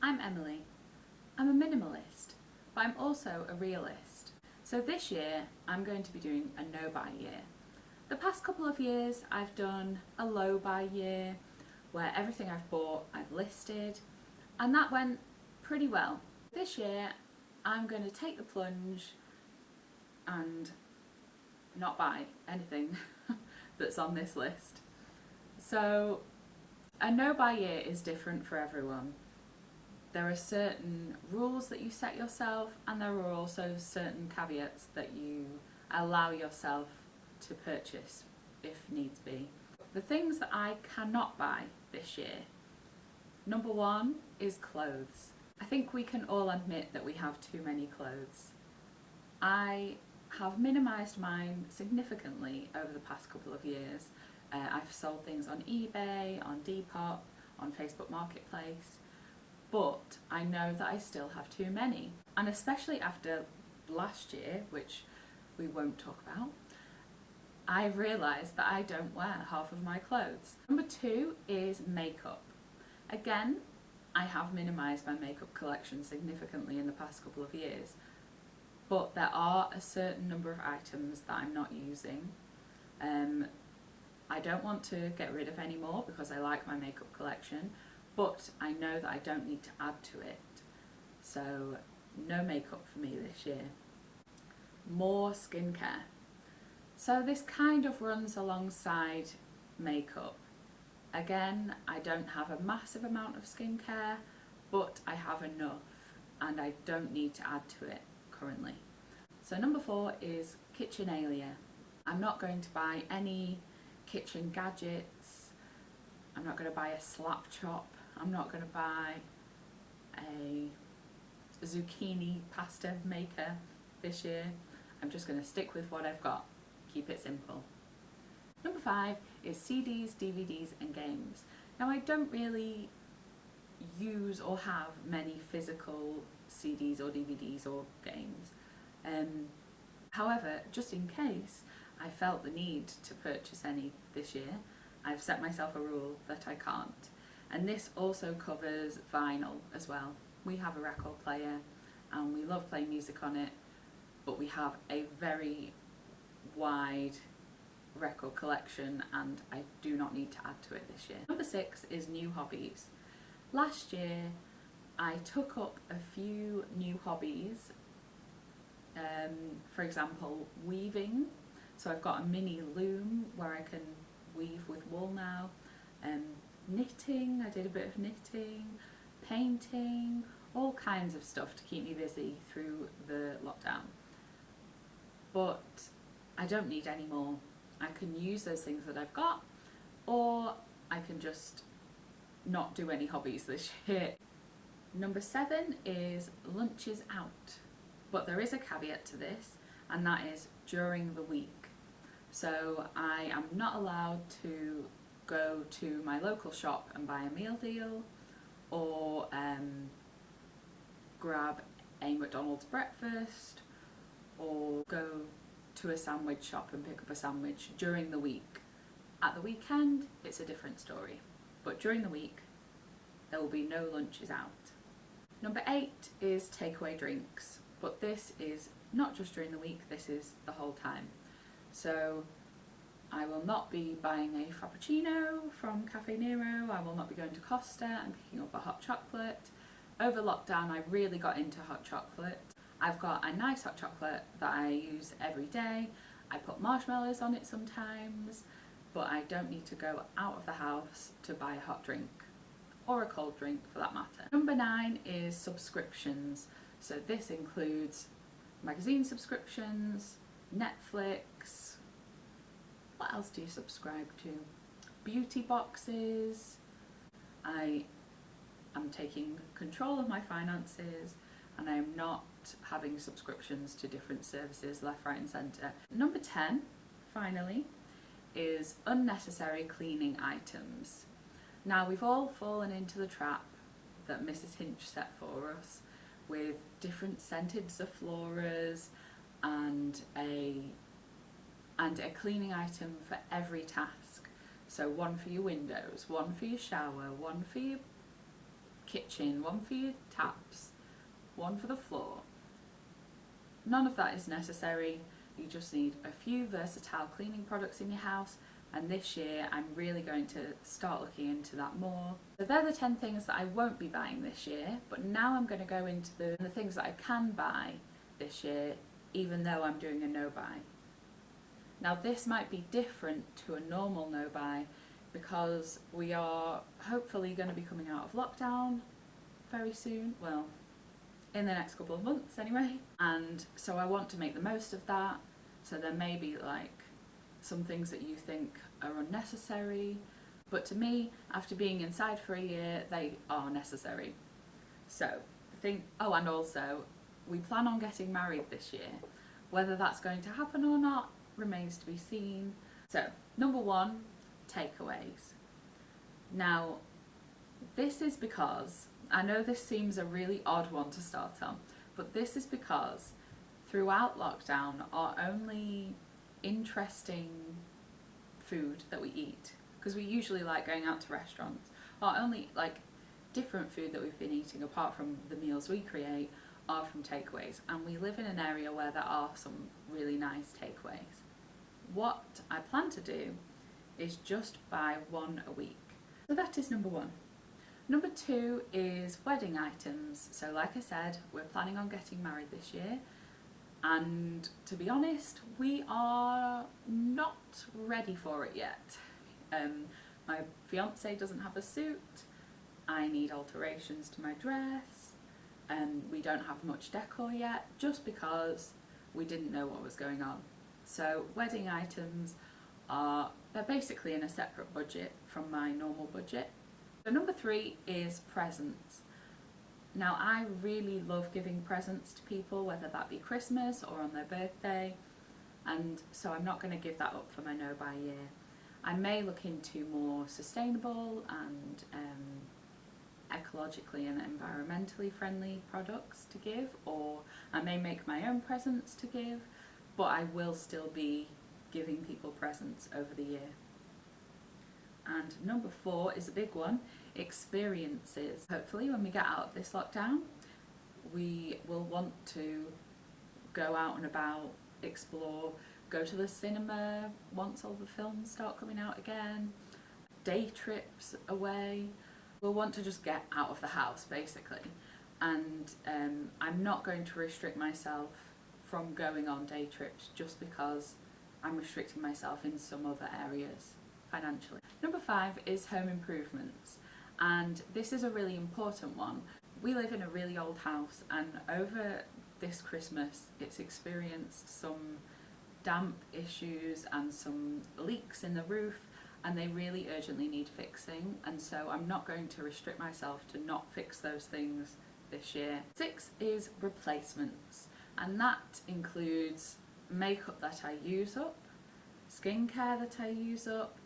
I'm Emily. I'm a minimalist, but I'm also a realist. So this year I'm going to be doing a no-buy year. The past couple of years I've done a low-buy year where everything I've bought I've listed, and that went pretty well. This year I'm going to take the plunge and not buy anything that's on this list. So a no-buy year is different for everyone. There are certain rules that you set yourself, and there are also certain caveats that you allow yourself to purchase if needs be. The things that I cannot buy this year. Number one is clothes. I think we can all admit that we have too many clothes. I have minimised mine significantly over the past couple of years. I've sold things on eBay, on Depop, on Facebook Marketplace, but I know that I still have too many. And especially after last year, which we won't talk about, I've realised that I don't wear half of my clothes. Number two is makeup. Again, I have minimised my makeup collection significantly in the past couple of years, but there are a certain number of items that I'm not using. I don't want to get rid of any more because I like my makeup collection, but I know that I don't need to add to it. So no makeup for me this year. More skincare. So this kind of runs alongside makeup. Again, I don't have a massive amount of skincare, but I have enough and I don't need to add to it currently. So number four is kitchenalia. I'm not going to buy any kitchen gadgets. I'm not going to buy a slap chop. I'm not going to buy a zucchini pasta maker this year. I'm just going to stick with what I've got. Keep it simple. Number five is CDs, DVDs and games. Now I don't really use or have many physical CDs or DVDs or games. However, just in case I felt the need to purchase any this year, I've set myself a rule that I can't. And this also covers vinyl as well. We have a record player and we love playing music on it, but we have a very wide record collection and I do not need to add to it this year. Number six is new hobbies. Last year I took up a few new hobbies, for example weaving. So I've got a mini loom where I can weave with wool now. Knitting, I did a bit of knitting, painting, all kinds of stuff to keep me busy through the lockdown. But I don't need any more. I can use those things that I've got, or I can just not do any hobbies this year. Number seven is lunches out. But there is a caveat to this, and that is during the week. So I am not allowed to go to my local shop and buy a meal deal, or grab a McDonald's breakfast, or go to a sandwich shop and pick up a sandwich during the week. At the weekend, it's a different story, but during the week, there will be no lunches out. Number eight is takeaway drinks, but this is not just during the week, this is the whole time. So I will not be buying a Frappuccino from Cafe Nero, I will not be going to Costa and picking up a hot chocolate. Over lockdown I really got into hot chocolate. I've got a nice hot chocolate that I use every day. I put marshmallows on it sometimes, but I don't need to go out of the house to buy a hot drink, or a cold drink for that matter. Number nine is subscriptions. So this includes magazine subscriptions, Netflix, what else do you subscribe to? Beauty boxes. I am taking control of my finances and I am not having subscriptions to different services left, right and centre. Number 10, finally, is unnecessary cleaning items. Now we've all fallen into the trap that Mrs. Hinch set for us with different scented Zofloras and a cleaning item for every task. So one for your windows, one for your shower, one for your kitchen, one for your taps, one for the floor. None of that is necessary. You just need a few versatile cleaning products in your house, and this year I'm really going to start looking into that more. So they're the 10 things that I won't be buying this year, but now I'm going to go into the things that I can buy this year, even though I'm doing a no-buy. Now this might be different to a normal no-buy because we are hopefully going to be coming out of lockdown very soon, well, in the next couple of months anyway, and so I want to make the most of that. So there may be like some things that you think are unnecessary, but to me, after being inside for a year, they are necessary. So and also we plan on getting married this year. Whether that's going to happen or not remains to be seen. So number 1, takeaways. Now this is because, I know this seems a really odd one to start on, but this is because throughout lockdown our only interesting food that we eat, because we usually like going out to restaurants, our only like different food that we've been eating apart from the meals we create are from takeaways, and we live in an area where there are some really nice takeaways. What I plan to do is just buy one a week. So that is number 1. Number 2 is wedding items. So like I said, we're planning on getting married this year, and to be honest, we are not ready for it yet. My fiance doesn't have a suit, I need alterations to my dress, and we don't have much decor yet, just because we didn't know what was going on. So wedding items they're basically in a separate budget from my normal budget. So number 3 is presents. Now I really love giving presents to people, whether that be Christmas or on their birthday, and so I'm not going to give that up for my no-buy year. I may look into more sustainable and ecologically and environmentally friendly products to give, or I may make my own presents to give, but I will still be giving people presents over the year. And number 4 is a big one, experiences. Hopefully when we get out of this lockdown, we will want to go out and about, explore, go to the cinema once all the films start coming out again, day trips away. We'll want to just get out of the house basically, and I'm not going to restrict myself from going on day trips just because I'm restricting myself in some other areas financially. Number 5 is home improvements, and this is a really important one. We live in a really old house, and over this Christmas it's experienced some damp issues and some leaks in the roof, and they really urgently need fixing, and so I'm not going to restrict myself to not fix those things this year. 6 is replacements, and that includes makeup that I use up, skincare that I use up,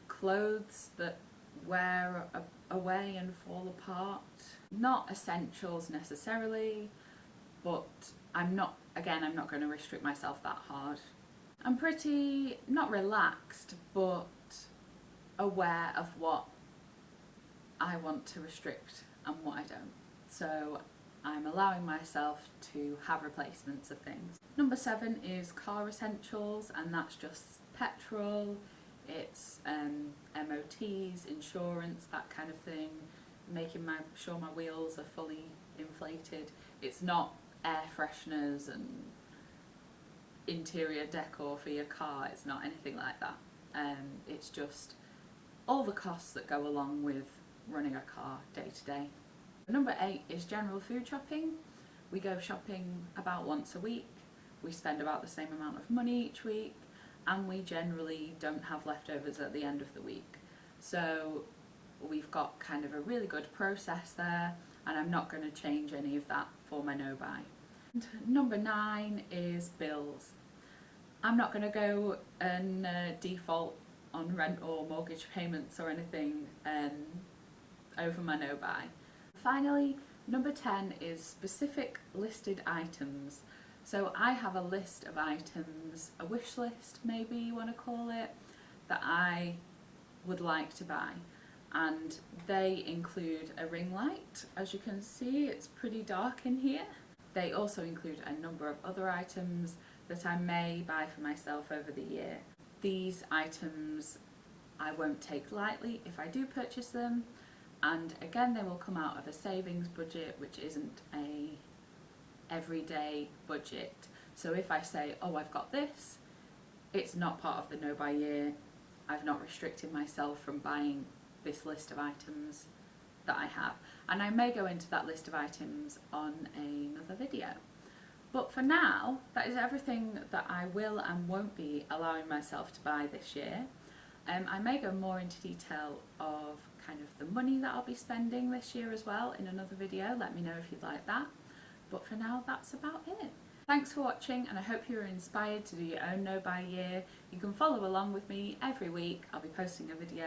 clothes that wear away and fall apart. Not essentials necessarily, but I'm not going to restrict myself that hard. I'm pretty, not relaxed, but aware of what I want to restrict and what I don't. So I'm allowing myself to have replacements of things. Number 7 is car essentials, and that's just petrol, it's MOTs, insurance, that kind of thing, making sure my wheels are fully inflated. It's not air fresheners and interior decor for your car, it's not anything like that. It's just all the costs that go along with running a car day to day. Number 8 is general food shopping. We go shopping about once a week, we spend about the same amount of money each week, and we generally don't have leftovers at the end of the week. So we've got kind of a really good process there, and I'm not going to change any of that for my no-buy. Number 9 is bills. I'm not going to go and default on rent or mortgage payments or anything over my no-buy. Finally, number 10 is specific listed items. So I have a list of items, a wish list maybe you want to call it, that I would like to buy. and they include a ring light. As you can see, it's pretty dark in here. They also include a number of other items that I may buy for myself over the year. These items I won't take lightly if I do purchase them, and again they will come out of a savings budget, which isn't a everyday budget. So if I say, oh, I've got this, it's not part of the no buy year. I've not restricted myself from buying this list of items that I have, and I may go into that list of items on another video. But for now, that is everything that I will and won't be allowing myself to buy this year. I may go more into detail of kind of the money that I'll be spending this year as well in another video. Let me know if you'd like that. But for now, that's about it. Thanks for watching, and I hope you were inspired to do your own no buy year. You can follow along with me every week. I'll be posting a video